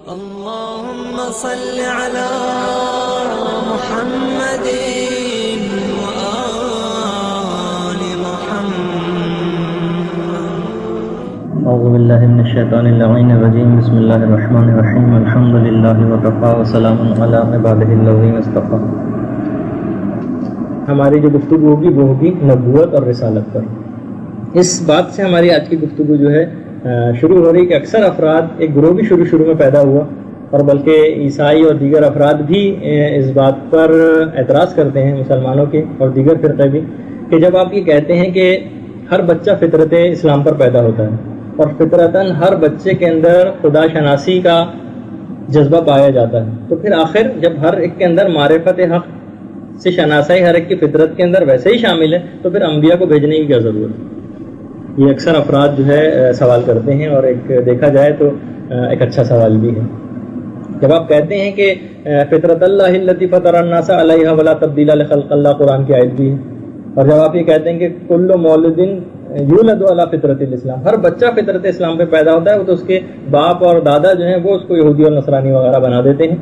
اللهم صل على محمد وآل محمد. اعوذ باللہ من الشیطان اللعین الرجیم. بسم اللہ الرحمن الرحیم. الحمد للہ وکفی وسلام علی عبادہ الذین اصطفی. ہماری جو گفتگو ہوگی وہ ہوگی نبوت اور رسالت پر. اس بات سے ہماری آج کی گفتگو جو ہے شروع ہو رہی کہ اکثر افراد ایک گروہ بھی شروع میں پیدا ہوا، اور بلکہ عیسائی اور دیگر افراد بھی اس بات پر اعتراض کرتے ہیں، مسلمانوں کے اور دیگر فرقے بھی، کہ جب آپ یہ کہتے ہیں کہ ہر بچہ فطرت اسلام پر پیدا ہوتا ہے اور فطرتاً ہر بچے کے اندر خدا شناسی کا جذبہ پایا جاتا ہے، تو پھر آخر جب ہر ایک کے اندر معرفت حق سے شناسائی ہر ایک کی فطرت کے اندر ویسے ہی شامل ہے، تو پھر انبیاء کو بھیجنے کی کیا ضرورت ہے؟ یہ اکثر افراد جو ہے سوال کرتے ہیں، اور ایک دیکھا جائے تو ایک اچھا سوال بھی ہے. جب آپ کہتے ہیں کہ فطرت اللہ التی فطر الناس علیہا ولا تبدیل لخلق اللہ، قرآن کی آیت بھی ہے، اور جب آپ یہ کہتے ہیں کہ کل مولود یولد علی فطرت الاسلام، ہر بچہ فطرت اسلام پہ پیدا ہوتا ہے، وہ تو اس کے باپ اور دادا جو ہیں وہ اس کو یہودی اور نصرانی وغیرہ بنا دیتے ہیں،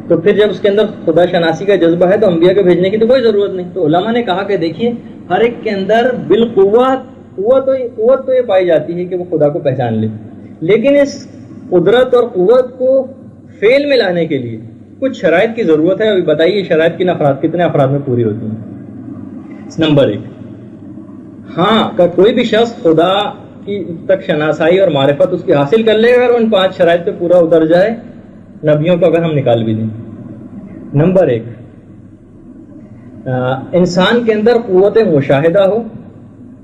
تو پھر جب اس کے اندر خدا شناسی کا جذبہ ہے تو انبیاء کے بھیجنے کی تو کوئی ضرورت نہیں. تو علماء نے کہا کہ دیکھیے ہر ایک کے اندر بالقوت قوت تو یہ پائی جاتی ہے کہ وہ خدا کو پہچان لے، لیکن اس قدرت اور قوت کو فعل میں لانے کے لیے کچھ شرائط کی ضرورت ہے. ابھی بتائیے شرائط کتنے افراد میں پوری ہوتی ہیں؟ نمبر 1، ہاں کہ کوئی بھی شخص خدا کی تک شناسائی اور معرفت اس کی حاصل کر لے گا اگر ان 5 شرائط پہ پورا اتر جائے، نبیوں کو اگر ہم نکال بھی دیں. نمبر 1، انسان کے اندر قوت مشاہدہ ہو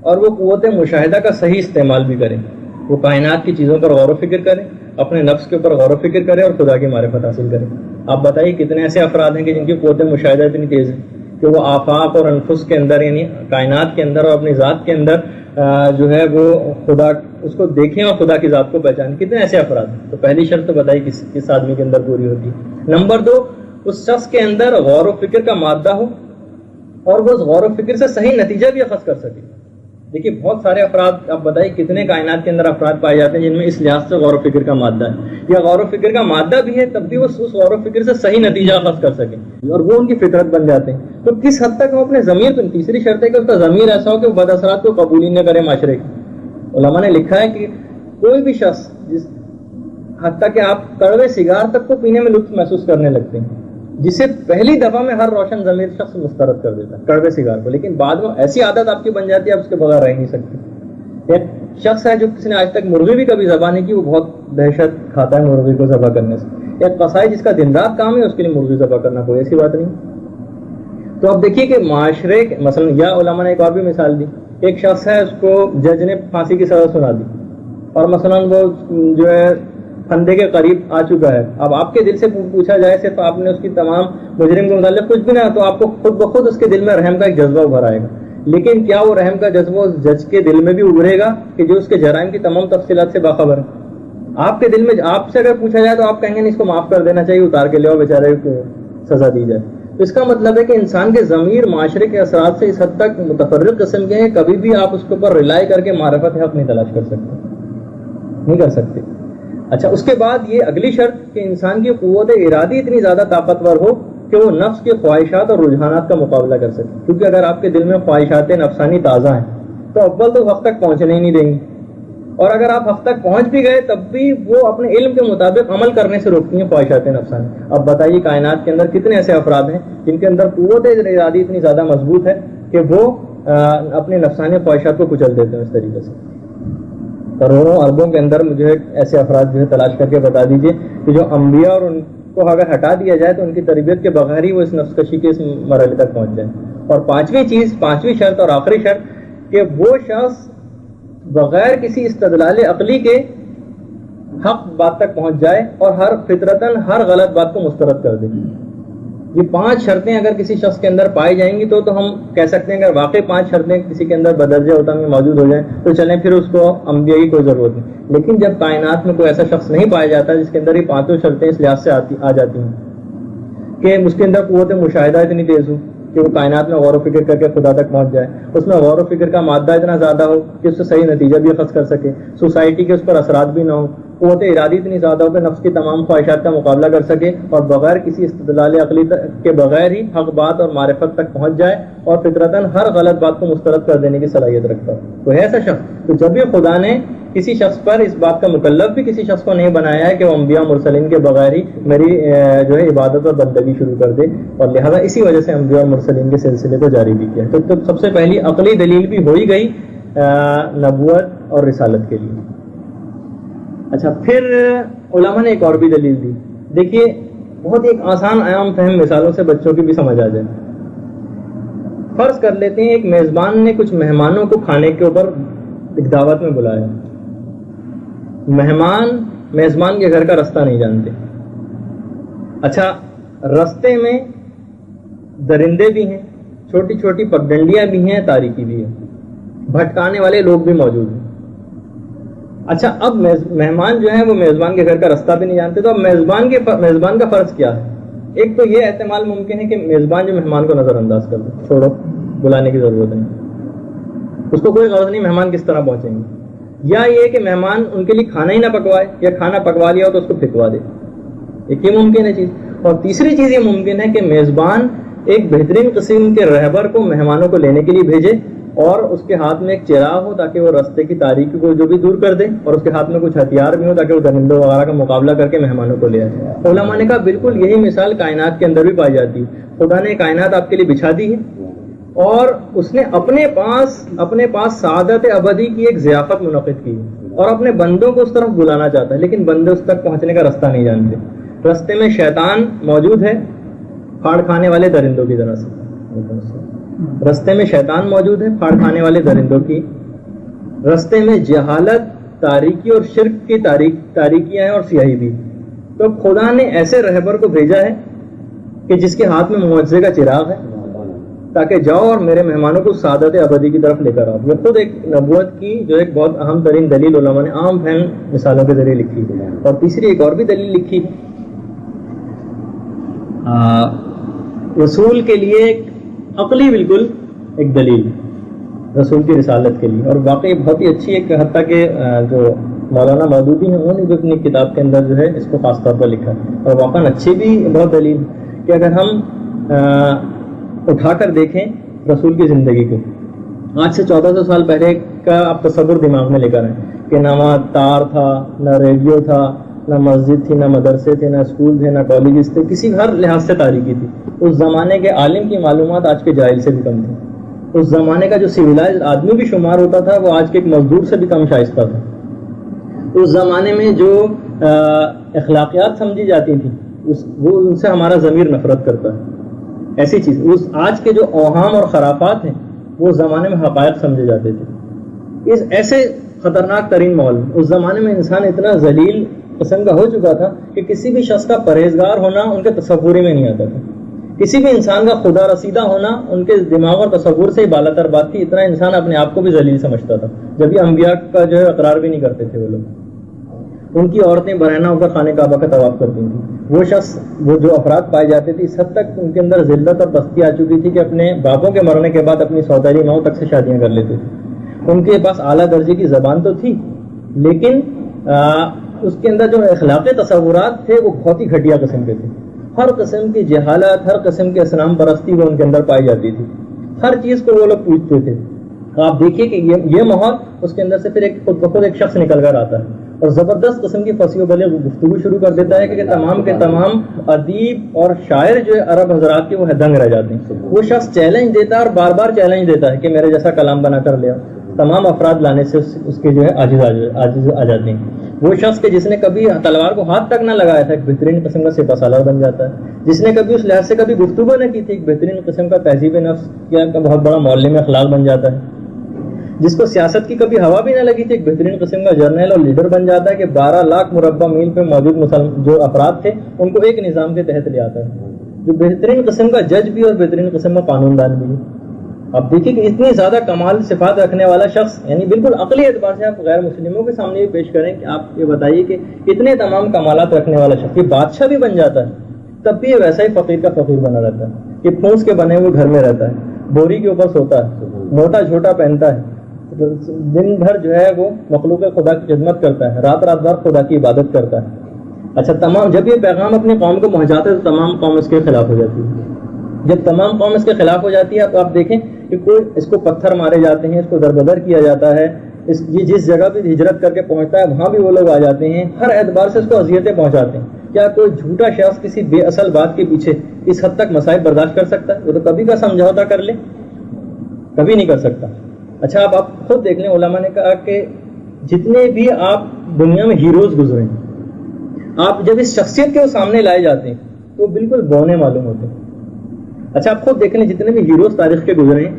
اور وہ قوت مشاہدہ کا صحیح استعمال بھی کرے، وہ کائنات کی چیزوں پر غور و فکر کرے، اپنے نفس کے اوپر غور و فکر کرے اور خدا کی معرفت حاصل کرے. آپ بتائیے کتنے ایسے افراد ہیں کہ جن کی قوت مشاہدہ اتنی تیز ہے کہ وہ آفاق اور انفس کے اندر، یعنی کائنات کے اندر اور اپنی ذات کے اندر جو ہے وہ خدا اس کو دیکھیں اور خدا کی ذات کو پہچانیں. کتنے ایسے افراد ہیں؟ تو پہلی شرط تو بتائیے کس آدمی کے اندر پوری ہوتی ہے. نمبر 2، اس شخص کے اندر غور و فکر کا مادہ ہو اور وہ اس غور و فکر سے صحیح نتیجہ بھی اخذ کر سکے. دیکھیے بہت سارے افراد، آپ بتائیے کتنے کائنات کے اندر افراد پائے جاتے ہیں جن میں اس لحاظ سے غور و فکر کا مادہ ہے، یا غور و فکر کا مادہ بھی ہے تب بھی وہ اس غور و فکر سے صحیح نتیجہ اخذ کر سکیں اور وہ ان کی فطرت بن جاتے ہیں. تو کس حد تک وہ اپنے ضمیر کو، تیسری شرط ہے کہ اس کا ضمیر ایسا ہو کہ وہ بد اثرات کو قبول ہی نہ کرے معاشرے کی. علماء نے لکھا ہے کہ کوئی بھی شخص جس حد تک کہ آپ کڑوے سگار تک کو پینے میں لطف محسوس کرنے لگتے ہیں، جسے پہلی دفعہ میں ہر روشن ضمیر شخص مسترد کر دیتا ہے کڑوے سگار کو، لیکن بعد میں ایسی عادت آپ کی بن جاتی ہے آپ اس کے بغیر رہ نہیں سکتے. ایک شخص ہے جو کسی نے آج تک مرغی بھی کبھی ذبح نہیں کی، وہ بہت دہشت کھاتا ہے مرغی کو ذبح کرنے سے. ایک قصائی جس کا دن رات کام ہے اس کے لیے مرغی ذبح کرنا کوئی ایسی بات نہیں. تو اب دیکھیے کہ معاشرے مثلا، یا علماء نے ایک اور بھی مثال دی، ایک شخص ہے اس کو جج نے پھانسی کی سزا سنا دی اور مثلا وہ جو ہے پھندے کے قریب آ چکا ہے. اب آپ کے دل سے پوچھا جائے صرف آپ نے اس کی تمام مجرم کے متعلق کچھ بھی نہ، تو آپ کو خود بخود اس کے دل میں رحم کا ایک جذبہ ابھر آئے گا. لیکن کیا وہ رحم کا جذبہ اس جج کے دل میں بھی ابھرے گا کہ جو اس کے جرائم کی تمام تفصیلات سے باخبر ہے؟ آپ کے دل میں آپ سے اگر پوچھا جائے تو آپ کہیں گے اس کو معاف کر دینا چاہیے، اتار کے لے آؤ، بیچارے کو سزا دی جائے. تو اس کا مطلب ہے کہ انسان کے ضمیر معاشرے کے اثرات سے اس حد تک متفرق قسم کے ہیں، کبھی بھی آپ اس کے اوپر ریلائی کر کے معرفت حق نہیں تلاش کر سکتے، نہیں کر سکتے. اچھا، اس کے بعد یہ اگلی شرط کہ انسان کی قوت ارادی اتنی زیادہ طاقتور ہو کہ وہ نفس کے خواہشات اور رجحانات کا مقابلہ کر سکے. کیونکہ اگر آپ کے دل میں خواہشات نفسانی تازہ ہیں تو اول تو حق تک پہنچنے ہی نہیں دیں گی، اور اگر آپ حق تک پہنچ بھی گئے تب بھی وہ اپنے علم کے مطابق عمل کرنے سے روکتی ہیں خواہشات نفسانی. اب بتائیے کائنات کے اندر کتنے ایسے افراد ہیں جن کے اندر قوت ارادی اتنی زیادہ مضبوط ہے کہ وہ اپنے نفسانی خواہشات کو کچل دیتے ہیں اس طریقے سے. کروڑوں اربوں کے اندر مجھے ایسے افراد جو ہے تلاش کر کے بتا دیجئے کہ جو انبیاء اور ان کو اگر ہٹا دیا جائے تو ان کی تربیت کے بغیر ہی وہ اس نفس کشی کے اس مرحلے تک پہنچ جائے. اور پانچویں شرط اور آخری شرط کہ وہ شخص بغیر کسی استدلال عقلی کے حق بات تک پہنچ جائے اور ہر فطرتاً ہر غلط بات کو مسترد کر دے. یہ 5 شرطیں اگر کسی شخص کے اندر پائی جائیں گی تو ہم کہہ سکتے ہیں اگر واقعی 5 شرطیں کسی کے اندر بدرجہ ہوتا میں موجود ہو جائیں تو چلیں پھر اس کو انبیاء کی کوئی ضرورت نہیں. لیکن جب کائنات میں کوئی ایسا شخص نہیں پایا جاتا جس کے اندر یہ 5 شرطیں اس لحاظ سے آ جاتی ہیں کہ اس کے اندر قوت مشاہدہ اتنی تیز ہو کہ وہ کائنات میں غور و فکر کر کے خدا تک پہنچ جائے، اس میں غور و فکر کا مادہ اتنا زیادہ ہو کہ اس سے صحیح نتیجہ بھی اخذ کر سکے، سوسائٹی کے اس پر اثرات بھی نہ ہو، قوت ارادی اتنی زیادہ ہو کہ نفس کی تمام خواہشات کا مقابلہ کر سکے اور بغیر کسی استدلال عقلی کے بغیر ہی حق بات اور معرفت تک پہنچ جائے اور فطرتاً ہر غلط بات کو مسترد کر دینے کی صلاحیت رکھتا ہو. تو ہے ایسا شخص. تو جب یہ خدا نے کسی شخص پر اس بات کا مکلف بھی کسی شخص کو نہیں بنایا ہے کہ وہ انبیاء مرسلین کے بغیر ہی میری جو ہے عبادت اور بندگی شروع کر دے, اور لہذا اسی وجہ سے انبیاء اور مرسلین کے سلسلے کو جاری بھی کیا. تو سب سے پہلی عقلی دلیل بھی ہو ہی گئی نبوت اور رسالت کے لیے. اچھا, پھر علماء نے ایک اور بھی دلیل دی. دیکھیے, بہت ایک آسان عام فہم مثالوں سے بچوں کی بھی سمجھ آ جائے. فرض کر لیتے ہیں ایک میزبان نے کچھ مہمانوں کو کھانے کے اوپر ایک دعوت میں بلایا. مہمان میزبان کے گھر کا رستہ نہیں جانتے. اچھا, رستے میں درندے بھی ہیں, چھوٹی چھوٹی پگڈنڈیاں بھی ہیں, تاریکی بھی ہے, بھٹکانے والے لوگ بھی موجود ہیں. اچھا, اب مہمان جو ہے وہ میزبان کے گھر کا رستہ بھی نہیں جانتے, تو اب میزبان کا فرض کیا ہے؟ ایک تو یہ احتمال ممکن ہے کہ میزبان جو مہمان کو نظر انداز کر دے, چھوڑو, بلانے کی ضرورت نہیں, اس کو کوئی غرض نہیں مہمان کس طرح پہنچیں گے. یا یہ کہ مہمان ان کے لیے کھانا ہی نہ پکوائے, یا کھانا پکوا لیا ہو تو اس کو پھینکوا دے. ایک یہ ممکن ہے چیز. اور تیسری چیز یہ ممکن ہے کہ میزبان ایک بہترین قسم کے رہبر کو مہمانوں کو لینے کے لیے بھیجے اور اس کے ہاتھ میں ایک چراغ ہو تاکہ وہ رستے کی تاریکی کو جو بھی دور کر دے, اور اس کے ہاتھ میں کچھ ہتھیار بھی ہو تاکہ وہ درندوں وغیرہ کا مقابلہ کر کے مہمانوں کو لے آئے. علماء نے کہا بالکل یہی مثال کائنات کے اندر بھی پائی جاتی ہے. خدا نے کائنات آپ کے لیے بچھا دی ہے اور اس نے اپنے پاس سعادت ابدی کی ایک ضیافت منعقد کی ہے, اور اپنے بندوں کو اس طرف بلانا چاہتا ہے, لیکن بندے اس تک پہنچنے کا رستہ نہیں جانتے. رستے میں شیطان موجود ہے, پھاڑ کھانے والے درندوں کی طرح سے. رستے میں شیطان موجود ہے, پھاڑ کھانے والے درندوں کی. رستے میں جہالت, تاریکی اور شرک کی تاریکیاں ہیں اور سیاہی بھی. تو خدا نے ایسے رہبر کو بھیجا ہے کہ جس کے ہاتھ میں معجزے کا چراغ ہے, تاکہ جاؤ اور میرے مہمانوں کو سعادت ابدی کی طرف لے کر آؤ. یہ خود ایک نبوت کی جو ایک بہت اہم ترین دلیل علماء نے عام فہم مثالوں کے ذریعے لکھی. اور تیسری ایک اور بھی دلیل لکھی رسول کے لیے, ایک عقلی بالکل ایک دلیل رسول کی رسالت کے لیے, اور واقعی بہت ہی اچھی ایک حتیٰ کہ جو مولانا مودودی ہیں انہوں نے جو اپنی کتاب کے اندر جو ہے اس کو خاص طور پر لکھا, اور واقعاً اچھی بھی بہت دلیل کہ اگر ہم اٹھا کر دیکھیں رسول کی زندگی کو, آج سے 1400 سال پہلے کا آپ تصور دماغ میں لے کر آئیں کہ نہ وہاں تار تھا, نہ ریڈیو تھا, نہ مسجد تھی, نہ مدرسے تھے, نہ اسکول تھے, نہ کالجز تھے, کسی ہر لحاظ سے تاریکی تھی. اس زمانے کے عالم کی معلومات آج کے جاہل سے بھی کم تھی. اس زمانے کا جو سویلائز آدمی بھی شمار ہوتا تھا وہ آج کے ایک مزدور سے بھی کم شائستہ تھا. اس زمانے میں جو اخلاقیات سمجھی جاتی تھیں وہ ان سے ہمارا ضمیر نفرت کرتا ہے. ایسی چیز آج کے جو اوہام اور خرافات ہیں وہ اس زمانے میں حقائق سمجھے جاتے تھے. اس ایسے خطرناک ترین ماحول میں اس زمانے میں انسان اتنا ذلیل قسم کا ہو چکا تھا کہ کسی بھی شخص کا پرہیزگار ہونا ان کے تصور میں نہیں آتا تھا. کسی بھی انسان کا خدا رسیدہ ہونا ان کے دماغ اور تصور سے ہی بالا تر بات تھی. اتنا انسان اپنے آپ کو بھی ذلیل سمجھتا تھا, جبکہ انبیاء کا جو ہے اقرار بھی نہیں کرتے تھے وہ لوگ. ان کی عورتیں برہنہ ہو کر خانہ کعبہ کا طواف کرتی تھیں. وہ شخص وہ جو افراد پائے جاتے تھے اس حد تک ان کے اندر ذلت اور پستی آ چکی تھی کہ اپنے باپوں کے مرنے کے بعد اپنی سوتیلی ماؤں تک سے شادیاں کر لیتے تھے. ان کے پاس اعلیٰ درجے کی زبان تو تھی, لیکن اس کے اندر جو اخلاقی تصورات تھے وہ بہت ہی گھٹیا قسم کے تھے. ہر قسم کی جہالت, ہر قسم کی اصنام پرستی وہ ان کے اندر پائی جاتی تھی. ہر چیز کو وہ لوگ پوچھتے تھے. آپ دیکھیے کہ یہ ماحول اس کے اندر سے پھر ایک خود بخود ایک شخص نکل کر آتا ہے اور زبردست قسم کی فصیح و بلیغ گفتگو شروع کر دیتا ہے کہ تمام کے تمام ادیب اور شاعر جو ہے عرب حضرات کے وہ دنگ رہ جاتے ہیں. وہ شخص چیلنج دیتا ہے اور بار بار چیلنج دیتا ہے کہ میرے جیسا کلام بنا کر لیا. تمام افراد لانے سے اس کے جو ہے عاجز آ جاتے ہیں. وہ شخص کہ جس نے کبھی تلوار کو ہاتھ تک نہ لگایا تھا ایک بہترین قسم کا سپہ سالار بن جاتا ہے. جس نے کبھی اس لحاظ سے کبھی گفتگو نہ کی تھی ایک بہترین قسم کا تہذیب نفس کیا بہت بڑا معلم اخلاق بن جاتا ہے. جس کو سیاست کی کبھی ہوا بھی نہ لگی تھی ایک بہترین قسم کا جرنیل اور لیڈر بن جاتا ہے کہ 12 لاکھ مربع میل پہ موجود جو افراد تھے ان کو ایک نظام کے تحت لے آتا ہے. جو بہترین قسم کا جج بھی اور بہترین قسم کا قانون دان بھی ہے. آپ دیکھیے کہ اتنی زیادہ کمال صفات رکھنے والا شخص, یعنی بالکل عقلی اعتبار سے آپ غیر مسلموں کے سامنے بھی پیش کریں کہ آپ یہ بتائیے کہ اتنے تمام کمالات رکھنے والا شخص یہ بادشاہ بھی بن جاتا ہے تب بھی یہ ویسا ہی فقیر کا فقیر بنا رہتا ہے. یہ پھونس کے بنے ہوئے گھر میں رہتا ہے, بوری کے اوپر سوتا ہے, موٹا جھوٹا پہنتا ہے, دن بھر جو ہے وہ مخلوق خدا کی خدمت کرتا ہے، رات رات بھر خدا کی عبادت کرتا ہے. اچھا تمام جب یہ پیغام اپنی قوم کو پہنچاتے ہیں تو تمام قوم اس کے خلاف ہو جاتی ہے. جب تمام قوم اس کے خلاف ہو جاتی ہے تو آپ دیکھیں کہ کوئی اس کو پتھر مارے جاتے ہیں، اس کو دربدر کیا جاتا ہے، یہ جس جگہ پہ ہجرت کر کے پہنچتا ہے وہاں بھی وہ لوگ آ جاتے ہیں، ہر اعتبار سے اس کو اذیتیں پہنچاتے ہیں. کیا کوئی جھوٹا شخص کسی بے اصل بات کے پیچھے اس حد تک مصائب برداشت کر سکتا ہے؟ وہ تو کبھی کا سمجھوتا کر لے، کبھی نہیں کر سکتا. اچھا اب آپ خود دیکھ لیں، علماء نے کہا کہ جتنے بھی آپ دنیا میں ہیروز گزرے ہیں، آپ جب اس شخصیت کے سامنے لائے جاتے ہیں تو بالکل بونے معلوم ہوتے ہیں. اچھا آپ خود دیکھ لیں، جتنے بھی ہیروز تاریخ کے گزرے ہیں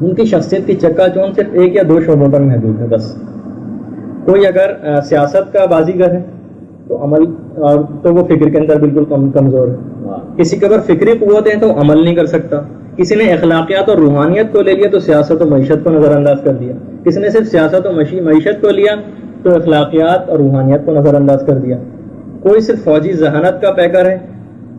ان کی شخصیت کی چکا چوند صرف ایک یا دو شعبوں پر محدود ہے بس. کوئی اگر سیاست کا بازیگر ہے تو عمل تو وہ فکر کے اندر بالکل کمزور ہے. کسی کے اگر فکری قوت ہے تو عمل نہیں کر سکتا. کسی نے اخلاقیات اور روحانیت کو لے لیا تو سیاست و معیشت کو نظر انداز کر دیا. کسی نے صرف سیاست و معیشت کو لیا تو اخلاقیات اور روحانیت کو نظر انداز کر دیا. کوئی صرف فوجی ذہانت کا پیکر ہے،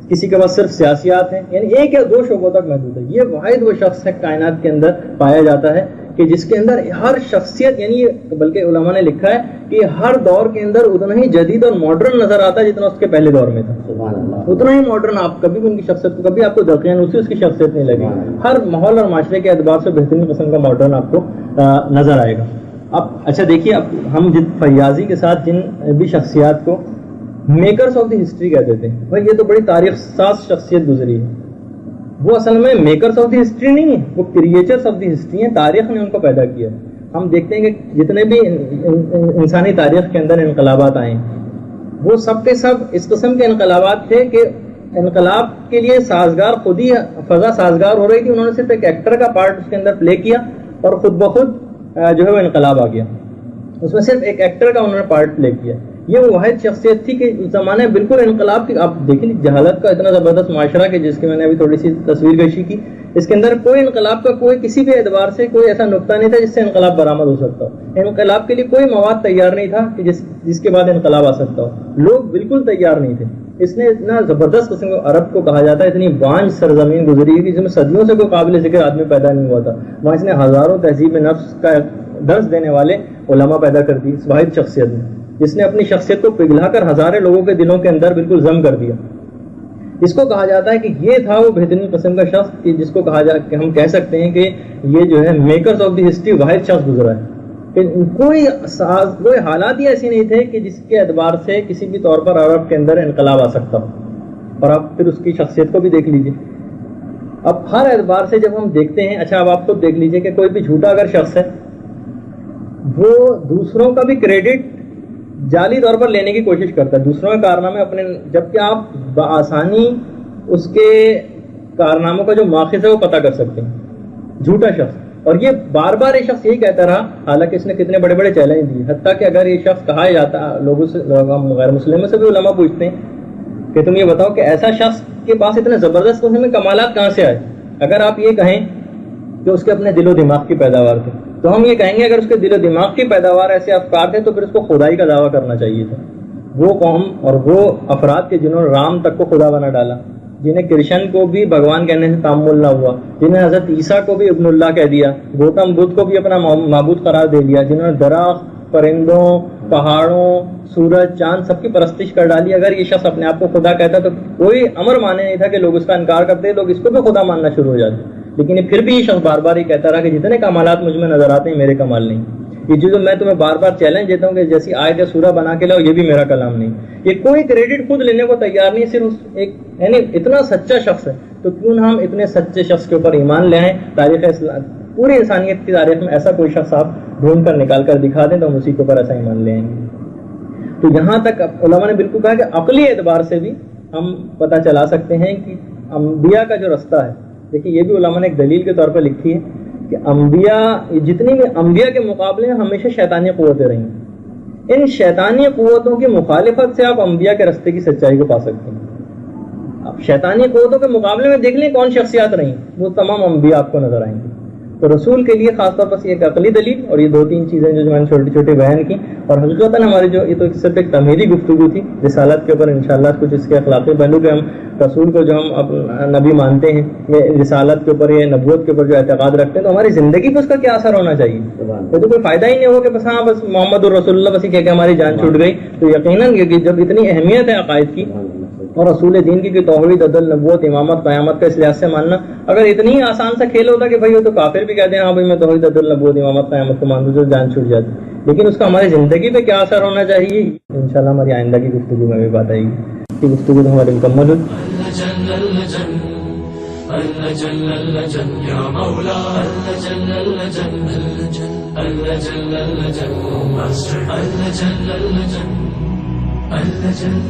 کسی کے پاس صرف سیاسیات ہیں، یعنی ایک یا دو شعبوں تک محدود ہے. یہ واحد وہ شخص ہے کائنات کے اندر پایا جاتا ہے کہ جس کے اندر ہر شخصیت، یعنی بلکہ علماء نے لکھا ہے کہ ہر دور کے اندر اتنا ہی جدید اور ماڈرن نظر آتا ہے جتنا اس کے پہلے دور میں تھا. اتنا ہی ماڈرن آپ کبھی بھی ان کی شخصیت کو، کبھی آپ کو دقیانوسی اس کی شخصیت نہیں لگی. ہر ماحول اور معاشرے کے اعتبار سے بہترین قسم کا ماڈرن آپ کو نظر آئے گا. اب اچھا دیکھیے، اب ہم فیاضی کے ساتھ جن بھی شخصیات کو میکرز آف دی ہسٹری کہتے تھے، بھائی یہ تو بڑی تاریخ ساز شخصیت گزری ہے. وہ اصل میں میکرز آف دی ہسٹری نہیں ہے، وہ کریٹرز آف دی ہسٹری ہیں. تاریخ نے ان کو پیدا کیا. ہم دیکھتے ہیں کہ جتنے بھی انسانی تاریخ کے اندر انقلابات آئے وہ سب کے سب اس قسم کے انقلابات تھے کہ انقلاب کے لیے سازگار خود ہی فضا سازگار ہو رہی تھی. انہوں نے صرف ایک ایکٹر کا پارٹ اس کے اندر پلے کیا اور خود بخود جو ہے وہ انقلاب آ گیا. اس میں صرف ایک ایکٹر کا انہوں نے پارٹ پلے کیا. یہ وہ واحد شخصیت تھی کہ اس زمانے بالکل انقلاب کی. آپ دیکھیں جہالت کا اتنا زبردست معاشرہ کہ جس کی میں نے ابھی تھوڑی سی تصویر کشی کی، اس کے اندر کوئی انقلاب کا کوئی کسی بھی اعتبار سے کوئی ایسا نقطہ نہیں تھا جس سے انقلاب برآمد ہو سکتا ہو. انقلاب کے لیے کوئی مواد تیار نہیں تھا کہ جس کے بعد انقلاب آ سکتا ہو. لوگ بالکل تیار نہیں تھے. اس نے اتنا زبردست قسم کو عرب کو کہا جاتا ہے اتنی بانج سرزمین گزری تھی جس میں صدیوں سے کوئی قابل ذکر آدمی پیدا نہیں ہوا تھا. وہاں اس نے ہزاروں تہذیب نفس کا درس دینے والے علماء پیدا کر دی اس واحد شخصیت نے، جس نے اپنی شخصیت کو پگھلا کر ہزاروں لوگوں کے دلوں کے اندر بالکل ضم کر دیا. اس کو کہا جاتا ہے کہ یہ تھا وہ بہترین قسم کا شخص کہ جس کو کہا جاتا کہ ہم کہہ سکتے ہیں کہ یہ جو ہے میکرز آف دی ہسٹری واحد شخص گزرا ہے. کہ کوئی حالات ہی ایسی نہیں تھے کہ جس کے اعتبار سے کسی بھی طور پر عرب کے اندر انقلاب آ سکتا ہو. اور آپ پھر اس کی شخصیت کو بھی دیکھ لیجئے. اب ہر اعتبار سے جب ہم دیکھتے ہیں، اچھا اب آپ خود دیکھ لیجئے کہ کوئی بھی جھوٹا اگر شخص ہے وہ دوسروں کا بھی کریڈٹ جعلی طور پر لینے کی کوشش کرتا ہے، دوسروں کے کارنامے اپنے، جبکہ آپ بآسانی اس کے کارناموں کا جو ماخذ ہے وہ پتہ کر سکتے ہیں. جھوٹا شخص، اور یہ بار بار یہ شخص یہی کہتا رہا، حالانکہ اس نے کتنے بڑے بڑے چیلنج دیے. حتیٰ کہ اگر یہ شخص کہا جاتا، لوگوں سے غیر مسلموں سے بھی علماء پوچھتے ہیں کہ تم یہ بتاؤ کہ ایسا شخص کے پاس اتنے زبردست قسم کے کمالات کہاں سے آئے. اگر آپ یہ کہیں کہ اس کے اپنے دل و دماغ کی پیداوار تھی تو ہم یہ کہیں گے اگر اس کے دل و دماغ کی پیداوار ایسے افکار تھے تو پھر اس کو خدائی کا دعویٰ کرنا چاہیے تھا. وہ قوم اور وہ افراد کے جنہوں نے رام تک کو خدا بنا ڈالا، جنہیں کرشن کو بھی بھگوان کہنے سے تعامل نہ ہوا، جنہیں حضرت عیسیٰ کو بھی ابن اللہ کہہ دیا، گوتم بدھ کو بھی اپنا معبود قرار دے دیا، جنہوں نے درخت، پرندوں، پہاڑوں، سورج، چاند سب کی پرستش کر ڈالی. اگر یہ شخص اپنے آپ کو خدا کہتا تو کوئی امر مانے نہیں تھا کہ لوگ اس کا انکار کرتے، لوگ اس کو بھی خدا ماننا شروع ہو جاتے. لیکن پھر بھی یہ شخص بار بار یہ کہتا رہا کہ جتنے کمالات مجھ میں نظر آتے ہیں میرے کمال نہیں. یہ جو میں تمہیں بار بار چیلنج دیتا ہوں کہ جیسی آیت یا سورہ بنا کے لاؤ، یہ بھی میرا کلام نہیں. یہ کوئی کریڈٹ خود لینے کو تیار نہیں، صرف ایک یعنی اتنا سچا شخص ہے تو کیوں نہ ہم اتنے سچے شخص کے اوپر ایمان لے آئیں. تاریخ اسلام، پوری انسانیت کی تاریخ میں ایسا کوئی شخص آپ ڈھونڈ کر نکال کر دکھا دیں تو ہم اسی کے اوپر ایسا ایمان لے آئیں گے. تو یہاں تک علماء نے بالکل کہا کہ عقلی اعتبار سے بھی ہم پتہ چلا سکتے ہیں کہ انبیاء کا جو رستہ ہے، دیکھیے یہ بھی علماء نے ایک دلیل کے طور پر لکھی ہے کہ انبیاء، جتنی بھی انبیاء کے مقابلے میں ہمیشہ شیطانی قوتیں رہیں. ان شیطانی قوتوں کی مخالفت سے آپ انبیاء کے رستے کی سچائی کو پا سکتے ہیں. آپ شیطانی قوتوں کے مقابلے میں دیکھ لیں کون شخصیات رہیں، وہ تمام انبیاء آپ کو نظر آئیں گے. تو رسول کے لیے خاص طور پر ایک عقلی دلیل اور یہ 2-3 چیزیں جو میں نے چھوٹی چھوٹی بیان کی. اور حقیقتاً ہماری جو یہ تو صرف ایک تمہیدی گفتگو تھی رسالت کے اوپر. انشاءاللہ کچھ اس کے اخلاقی پہلو کہ ہم رسول کو جو ہم نبی مانتے ہیں یہ رسالت کے اوپر یا نبوت کے اوپر جو اعتقاد رکھتے ہیں تو ہماری زندگی پہ اس کا کیا اثر ہونا چاہیے. تو کوئی فائدہ ہی نہیں ہوگا کہ بس ہاں بس محمد الرسول اللہ بس یہ کہہ کے ہماری جان چھوٹ گئی. تو یقیناً جب اتنی اہمیت ہے عقائد کی اور رسول دین کی کہ توحید عدل نبوت امامت قیامت کا اس لحاظ سے ماننا اگر اتنی آسان سا کھیل ہوتا کہ بھائی وہ تو کافر بھی کہتے ہیں ہاں بھائی میں توحید عدل نبوت امامت قیامت کو مانتا ہوں تو جان چھوٹ جاتی. لیکن اس کا ہماری زندگی پہ کیا اثر ہونا چاہیے انشاءاللہ ہماری آئندہ کی گفتگو میں بھی بات آئے گی. گفتگو تو ہماری مکمل ہوئی.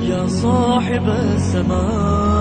يا صاحب السماء